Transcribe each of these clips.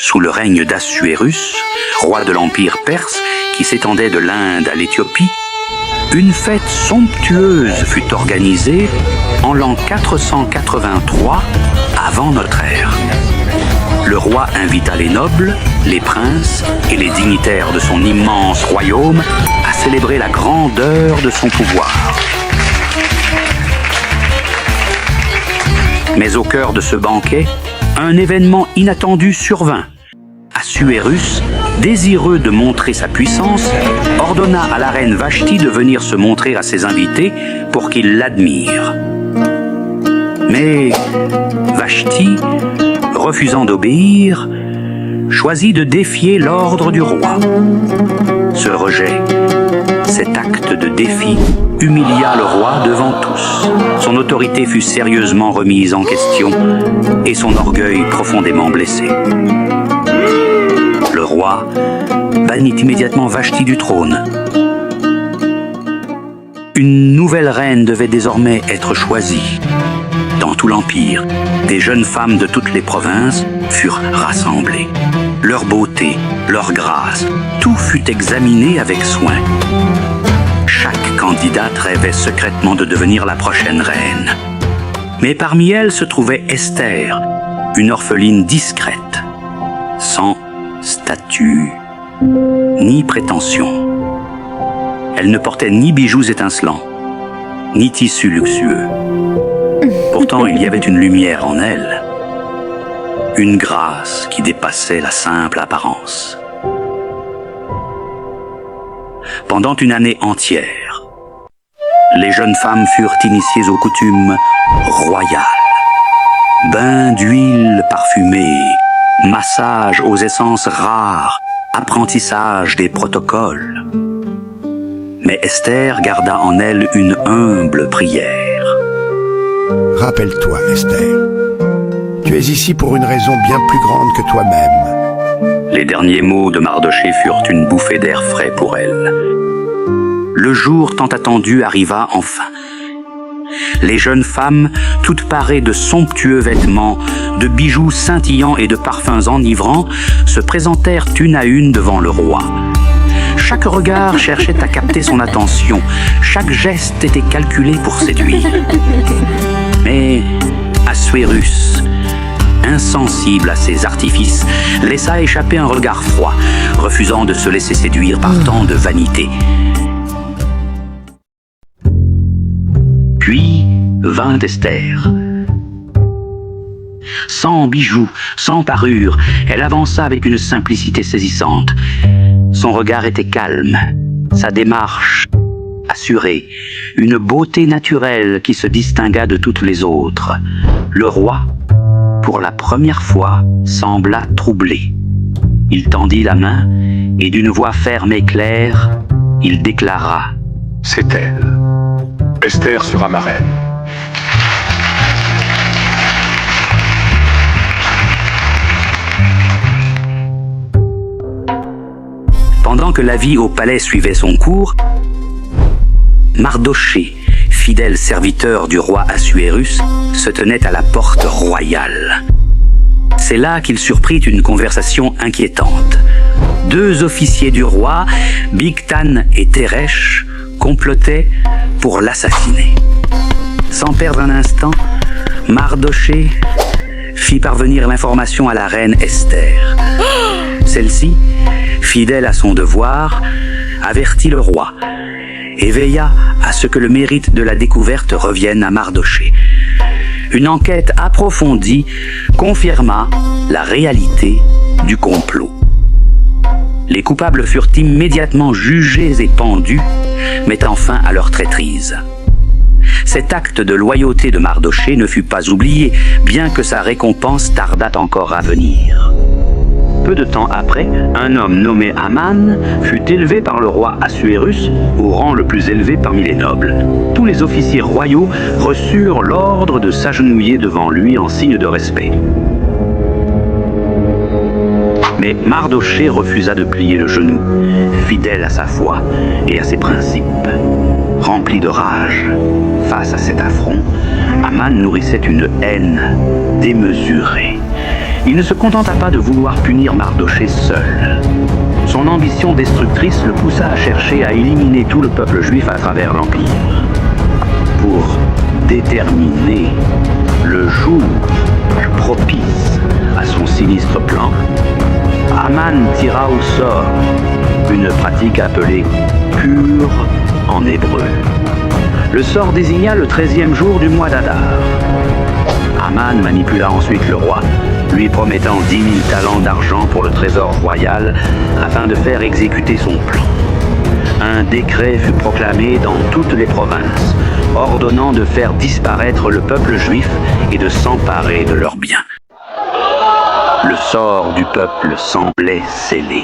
sous le règne d'Assuérus, roi de l'Empire perse qui s'étendait de l'Inde à l'Éthiopie, une fête somptueuse fut organisée en l'an 483 avant notre ère. Le roi invita les nobles, les princes et les dignitaires de son immense royaume à célébrer la grandeur de son pouvoir. Mais au cœur de ce banquet, un événement inattendu survint. Assuérus, désireux de montrer sa puissance, ordonna à la reine Vashti de venir se montrer à ses invités pour qu'ils l'admirent. Mais Vashti, refusant d'obéir, choisit de défier l'ordre du roi. Ce rejet, cet acte de défi, humilia le roi devant tous. Son autorité fut sérieusement remise en question et son orgueil profondément blessé. Le roi bannit immédiatement Vashti du trône. Une nouvelle reine devait désormais être choisie. Dans tout l'Empire, des jeunes femmes de toutes les provinces furent rassemblées. Leur beauté, leur grâce, tout fut examiné avec soin. Chaque candidate rêvait secrètement de devenir la prochaine reine. Mais parmi elles se trouvait Esther, une orpheline discrète, sans statut ni prétention. Elle ne portait ni bijoux étincelants, ni tissus luxueux. Pourtant, il y avait une lumière en elle, une grâce qui dépassait la simple apparence. Pendant une année entière, les jeunes femmes furent initiées aux coutumes royales. Bains d'huile parfumée, massage aux essences rares, apprentissage des protocoles. Mais Esther garda en elle une humble prière. Rappelle-toi, Esther, tu es ici pour une raison bien plus grande que toi-même. Les derniers mots de Mardochée furent une bouffée d'air frais pour elle. Le jour tant attendu arriva enfin. Les jeunes femmes, toutes parées de somptueux vêtements, de bijoux scintillants et de parfums enivrants, se présentèrent une à une devant le roi. Chaque regard cherchait à capter son attention, chaque geste était calculé pour séduire. Mais Assuérus, insensible à ces artifices, laissa échapper un regard froid, refusant de se laisser séduire par tant de vanité. Puis vint Esther. Sans bijoux, sans parure, elle avança avec une simplicité saisissante. Son regard était calme, sa démarche assurée, une beauté naturelle qui se distingua de toutes les autres. Le roi, pour la première fois, sembla troublé. Il tendit la main et d'une voix ferme et claire, il déclara « C'est elle. Esther sera ma reine. » Pendant que la vie au palais suivait son cours, Mardochée, fidèle serviteur du roi Assuérus, se tenait à la porte royale. C'est là qu'il surprit une conversation inquiétante. Deux officiers du roi, Bigthan et Teresh, complotaient pour l'assassiner. Sans perdre un instant, Mardochée fit parvenir l'information à la reine Esther. Celle-ci, fidèle à son devoir, avertit le roi et veilla à ce que le mérite de la découverte revienne à Mardochée. Une enquête approfondie confirma la réalité du complot. Les coupables furent immédiatement jugés et pendus, mettant fin à leur traîtrise. Cet acte de loyauté de Mardochée ne fut pas oublié, bien que sa récompense tardât encore à venir. Peu de temps après, un homme nommé Aman fut élevé par le roi Assuérus au rang le plus élevé parmi les nobles. Tous les officiers royaux reçurent l'ordre de s'agenouiller devant lui en signe de respect. Mais Mardochée refusa de plier le genou, fidèle à sa foi et à ses principes. Rempli de rage face à cet affront, Aman nourrissait une haine démesurée. il ne se contenta pas de vouloir punir Mardochée seul. Son ambition destructrice le poussa à chercher à éliminer tout le peuple juif à travers l'Empire. Pour déterminer le jour propice à son sinistre plan, Haman tira au sort une pratique appelée Pur en hébreu. Le sort désigna le 13e jour du mois d'Adar. Haman manipula ensuite le roi, lui promettant 10 000 talents d'argent pour le trésor royal afin de faire exécuter son plan. Un décret fut proclamé dans toutes les provinces, ordonnant de faire disparaître le peuple juif et de s'emparer de leurs biens. Le sort du peuple semblait scellé.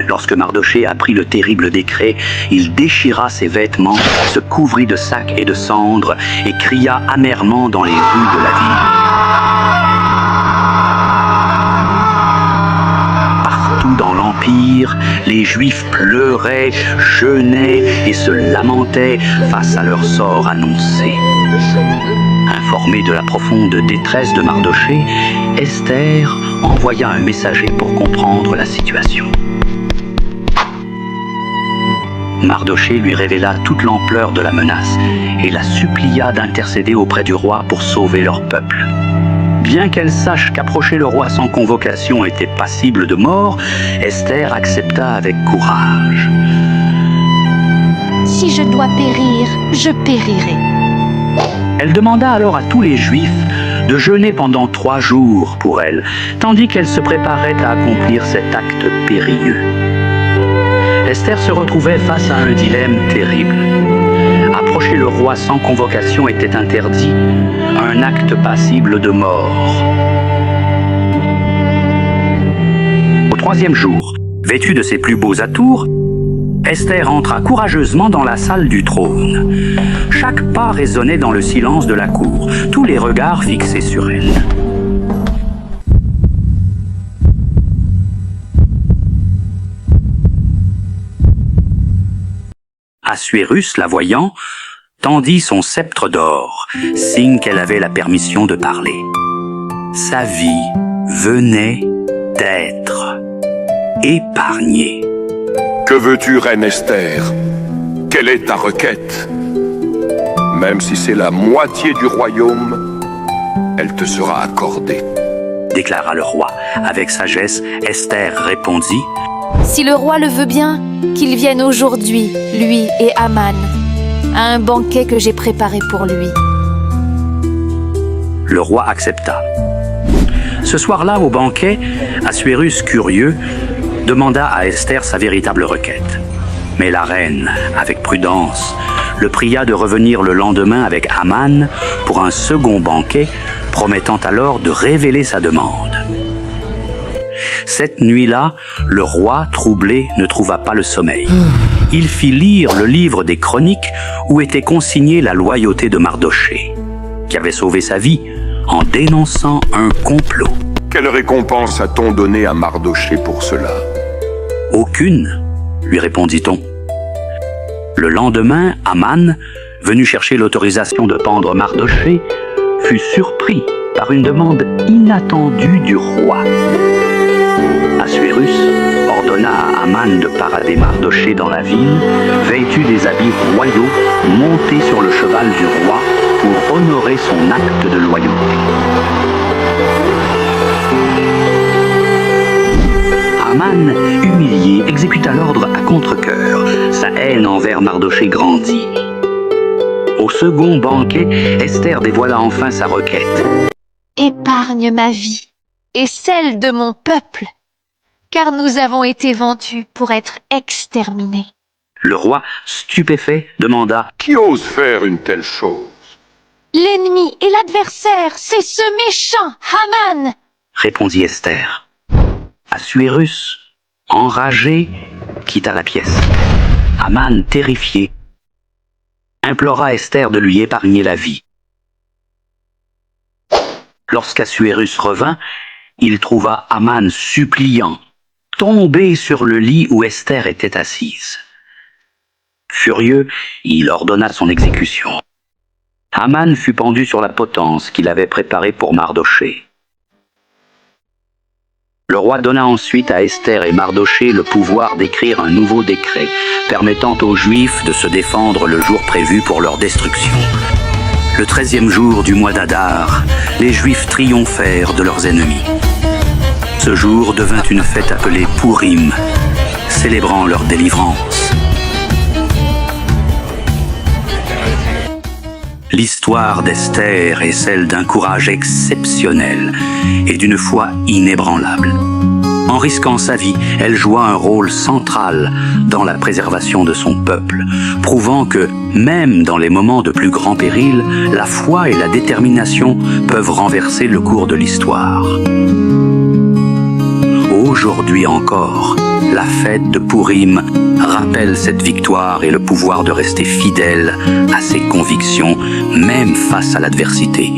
Lorsque Mardochée apprit le terrible décret, il déchira ses vêtements, se couvrit de sacs et de cendres et cria amèrement dans les rues de la ville. Partout dans l'Empire, les Juifs pleuraient, jeûnaient et se lamentaient face à leur sort annoncé. Informée de la profonde détresse de Mardochée, Esther envoya un messager pour comprendre la situation. Mardochée lui révéla toute l'ampleur de la menace et la supplia d'intercéder auprès du roi pour sauver leur peuple. Bien qu'elle sache qu'approcher le roi sans convocation était passible de mort, Esther accepta avec courage. Si je dois périr, je périrai. Elle demanda alors à tous les Juifs de jeûner pendant 3 jours pour elle, tandis qu'elle se préparait à accomplir cet acte périlleux. Esther se retrouvait face à un dilemme terrible. Approcher le roi sans convocation était interdit, un acte passible de mort. Au 3e jour, vêtue de ses plus beaux atours, Esther entra courageusement dans la salle du trône. Chaque pas résonnait dans le silence de la cour, tous les regards fixés sur elle. Assuérus, la voyant, tendit son sceptre d'or, signe qu'elle avait la permission de parler. Sa vie venait d'être épargnée. Que veux-tu, reine Esther? Quelle est ta requête? Même si c'est la moitié du royaume, elle te sera accordée. Déclara le roi. Avec sagesse, Esther répondit: Si le roi le veut bien, qu'il vienne aujourd'hui, lui et Haman, à un banquet que j'ai préparé pour lui. Le roi accepta. Ce soir-là, au banquet, Assuérus, curieux, demanda à Esther sa véritable requête. Mais la reine, avec prudence, le pria de revenir le lendemain avec Haman pour un second banquet, promettant alors de révéler sa demande. Cette nuit-là, le roi, troublé, ne trouva pas le sommeil. Il fit lire le livre des Chroniques où était consignée la loyauté de Mardochée, qui avait sauvé sa vie en dénonçant un complot. Quelle récompense a-t-on donné à Mardochée pour cela? Aucune, lui répondit-on. Le lendemain, Haman, venu chercher l'autorisation de pendre Mardochée, fut surpris par une demande inattendue du roi. Assuérus ordonna à Haman de parader Mardochée dans la ville, vêtu des habits royaux, monté sur le cheval du roi pour honorer son acte de loyauté. Haman, humilié, exécuta l'ordre à contre-cœur. Sa haine envers Mardochée grandit. Au second banquet, Esther dévoila enfin sa requête. Épargne ma vie et celle de mon peuple, car nous avons été vendus pour être exterminés. Le roi, stupéfait, demanda: Qui ose faire une telle chose? L'ennemi et l'adversaire, c'est ce méchant Haman, répondit Esther. Assuérus, enragé, quitta la pièce. Haman, terrifié, implora Esther de lui épargner la vie. Lorsqu'Assuérus revint, il trouva Haman suppliant, tombé sur le lit où Esther était assise. Furieux, il ordonna son exécution. Haman fut pendu sur la potence qu'il avait préparée pour Mardochée. Le roi donna ensuite à Esther et Mardochée le pouvoir d'écrire un nouveau décret permettant aux Juifs de se défendre le jour prévu pour leur destruction. Le 13e jour du mois d'Adar, les Juifs triomphèrent de leurs ennemis. Ce jour devint une fête appelée Pourim, célébrant leur délivrance. L'histoire d'Esther est celle d'un courage exceptionnel et d'une foi inébranlable. En risquant sa vie, elle joua un rôle central dans la préservation de son peuple, prouvant que, même dans les moments de plus grand péril, la foi et la détermination peuvent renverser le cours de l'histoire. Aujourd'hui encore, la fête de Pourim rappelle cette victoire et le pouvoir de rester fidèle à ses convictions, même face à l'adversité.